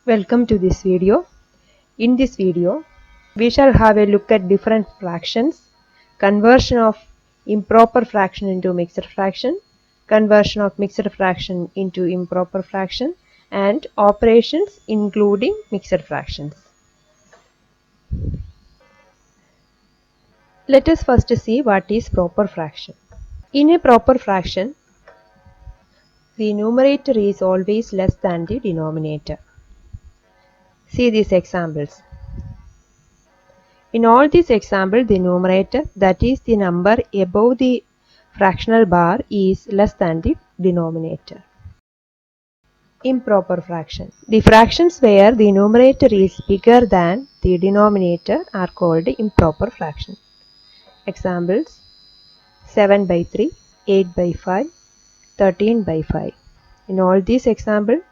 Welcome to this video. In this video, we shall have a look at different fractions, conversion of improper fraction into mixed fraction, conversion of mixed fraction into improper fraction, and operations including mixed fractions. Let us first see what is proper fraction. In a proper fraction, the numerator is always less than the denominator. See these examples. In all these examples, the numerator, that is the number above the fractional bar, is less than the denominator. Improper fraction. The fractions where the numerator is bigger than the denominator are called improper fraction. Examples: 7 by 3, 8 by 5, 13 by 5. In all these examples,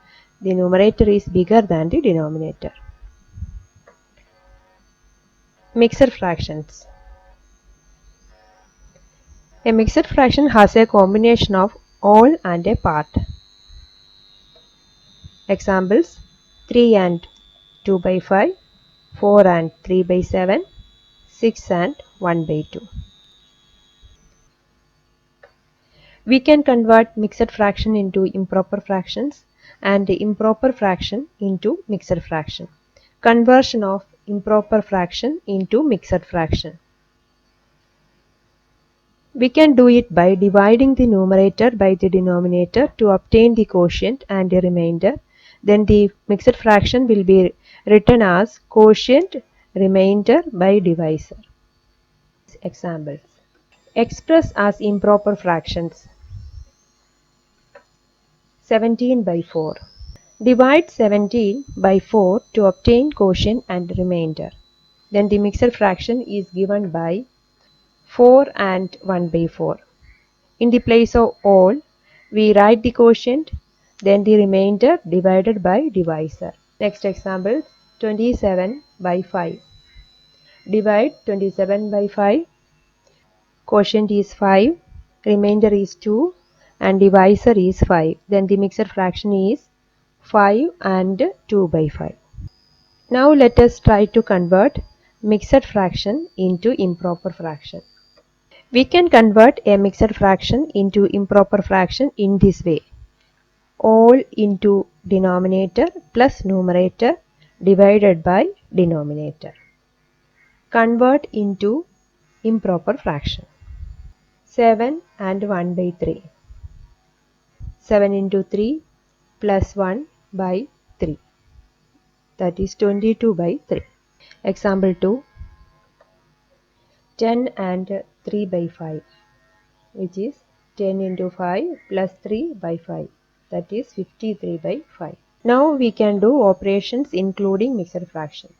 the numerator is bigger than the denominator. Mixed fractions. A mixed fraction has a combination of all and a part. Examples: 3 and 2 by 5, 4 and 3 by 7, 6 and 1 by 2. We can convert mixed fraction into improper fractions and improper fraction into mixed fraction. Conversion of improper fraction into mixed fraction. We can do it by dividing the numerator by the denominator to obtain the quotient and the remainder. Then the mixed fraction will be written as quotient remainder by divisor. Examples. Express as improper fractions. 17 by 4. Divide 17 by 4 to obtain quotient and remainder. Then the mixed fraction is given by 4 and 1 by 4. In the place of all, we write the quotient, then the remainder divided by divisor. Next example, 27 by 5. Divide 27 by 5. Quotient is 5, remainder is 2, and divisor is 5. Then the mixed fraction is 5 and 2 by 5. Now let us try to convert mixed fraction into improper fraction. We can convert a mixed fraction into improper fraction in this way. All into denominator plus numerator divided by denominator. Convert into improper fraction. 7 and 1 by 3. 7 into 3 plus 1 by 3. That is 22 by 3. Example 2. 10 and 3 by 5, which is 10 into 5 plus 3 by 5, that is 53 by 5. Now we can do operations including mixed fraction.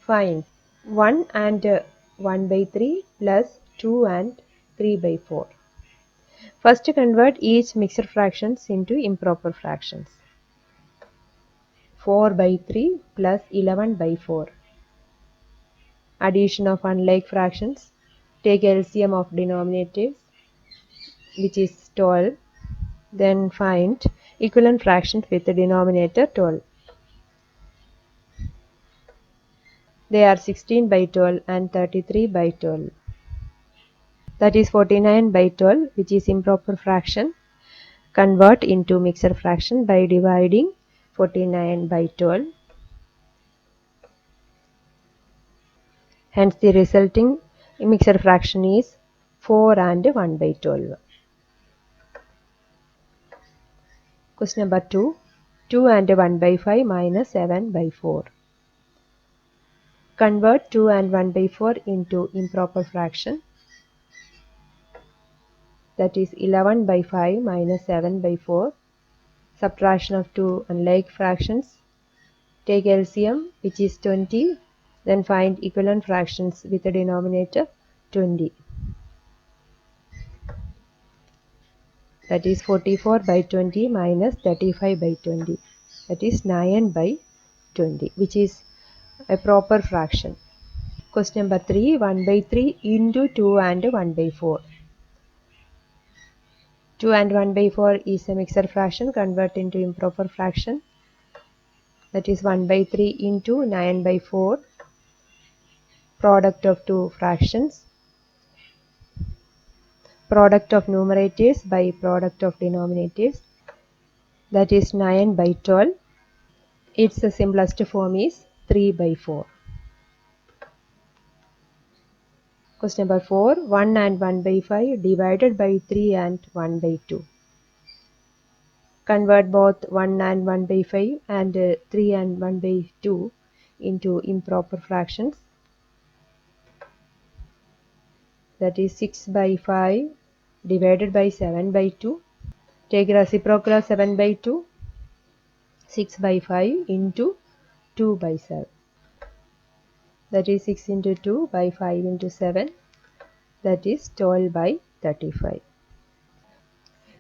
Find 1 and 1 by 3 plus 2 and 3 by 4. First convert each mixed fractions into improper fractions. 4 by 3 plus 11 by 4. Addition of unlike fractions. Take LCM of denominators, which is 12. Then find equivalent fractions with the denominator 12. They are 16 by 12 and 33 by 12. That is 49 by 12, which is improper fraction. Convert into mixed fraction by dividing 49 by 12. Hence the resulting mixed fraction is 4 and 1 by 12. Question number 2. 2 and 1 by 5 minus 7 by 4. Convert 2 and 1 by 4 into improper fraction. That is 11 by 5 minus 7 by 4. Subtraction of two unlike fractions. Take LCM, which is 20. Then find equivalent fractions with the denominator 20. That is 44 by 20 minus 35 by 20. That is 9 by 20, which is a proper fraction. Question number 3. 1 by 3 into 2 and 1 by 4. 2 and 1 by 4 is a mixed fraction. Convert into improper fraction. that is 1 by 3 into 9 by 4, product of two fractions, product of numerators by product of denominators, that is 9 by 12. Its simplest form is 3 by 4. Question number 4. 1 and 1 by 5 divided by 3 and 1 by 2. Convert both 1 and 1 by 5 and 3 and 1 by 2 into improper fractions. That is 6 by 5 divided by 7 by 2. Take reciprocal of 7 by 2. 6 by 5 into 2 by 7. That is 6 into 2 by 5 into 7. That is 12 by 35.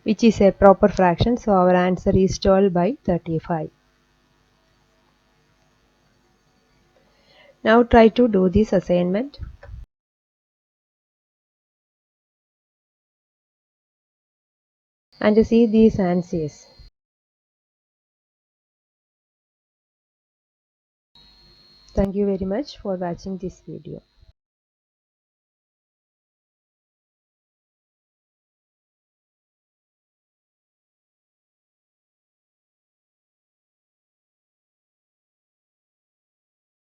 Which is a proper fraction. So our answer is 12 by 35. Now try to do this assignment and see these answers. Thank you very much for watching this video.